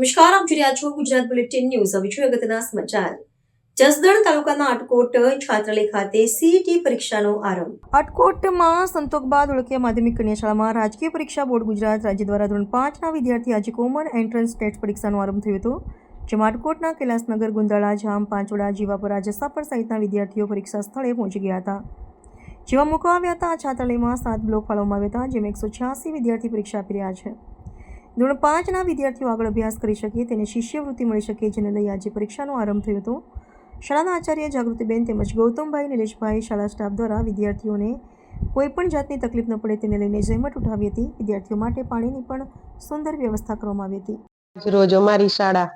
નમસ્કાર, આપ જોઈ રહ્યા છો ગુજરાત બુલેટિન ન્યૂઝ. હવે જોઈએ અગત્યના સમાચાર. જસદણ તાલુકાના અટકોટ છાત્રાલય ખાતે સીઈટી પરીક્ષાનો આરંભ. અટકોટમાં સંતોકબા ધોળકિયા માધ્યમિક કન્યા શાળામાં રાજકીય પરીક્ષા બોર્ડ ગુજરાત રાજ્ય દ્વારા ધોરણ 5ના વિદ્યાર્થી આજે કોમન એન્ટ્રન્સ ટેસ્ટ પરીક્ષાનો આરંભ થયો હતો, જેમાં અટકોટના કૈલાસનગર, ગુંદાળા, જામ, પાંચોડા, જીવાપરા, જસાપર સહિતના વિદ્યાર્થીઓ પરીક્ષા સ્થળે પહોંચી ગયા હતા. જેમાં મૂકવા આવ્યા હતા. આ છાત્રાલયમાં 7 બ્લોક ફાળવવામાં આવ્યા હતા, જેમાં 186 વિદ્યાર્થી પરીક્ષા આપી રહ્યા છે. ધોરણ 5ના વિદ્યાર્થીઓ આગળ અભ્યાસ કરી શકે, તેને શિષ્યવૃત્તિ મળી શકે, જેને લઈ આજે પરીક્ષાનો આરંભ થયો હતો. શાળાના આચાર્ય જાગૃતિબેન તેમજ ગૌતમભાઈ, નિલેશભાઈ, શાળા સ્ટાફ દ્વારા વિદ્યાર્થીઓને કોઈપણ જાતની તકલીફ ન પડે તેને લઈને જહેમત ઉઠાવી હતી. વિદ્યાર્થીઓ માટે પાણીની પણ સુંદર વ્યવસ્થા કરવામાં આવી હતી. રોજ અમારી શાળા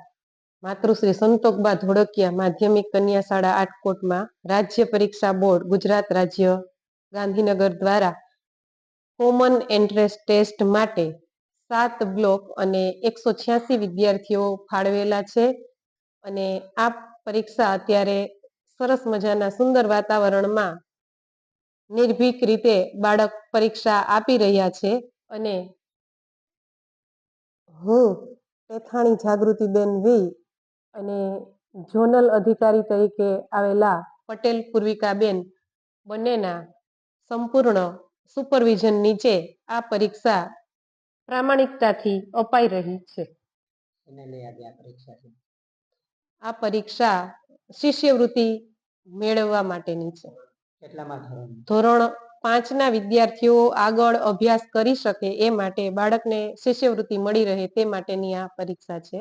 માતૃશ્રી સંતોકબા ધોળકિયા માધ્યમિક કન્યા શાળા આટકોટમાં રાજ્ય પરીક્ષા બોર્ડ ગુજરાત રાજ્ય ગાંધીનગર દ્વારા કોમન એન્ટ્રન્સ ટેસ્ટ માટે 7 બ્લોક અને 186 વિદ્યાર્થીઓ ફાળવેલા છે. અને આ પરીક્ષા અત્યારે સરસ મજાના સુંદર વાતાવરણમાં નિર્ભીક રીતે બાળક પરીક્ષા આપી રહ્યા છે. અને હું પેથાણી જાગૃતિબેન વી અને ઝોનલ અધિકારી તરીકે આવેલા પટેલ પૂર્વિકાબેન બંનેના સંપૂર્ણ સુપરવિઝન નીચે આ પરીક્ષા પ્રામાણિકતાથી અપાઈ રહી છે. આ પરીક્ષા શિષ્યવૃત્તિ મેળવવા માટેની છે. ધોરણ 5ના વિદ્યાર્થીઓ આગળ અભ્યાસ કરી શકે એ માટે બાળકને શિષ્યવૃત્તિ મળી રહે તે માટેની આ પરીક્ષા છે.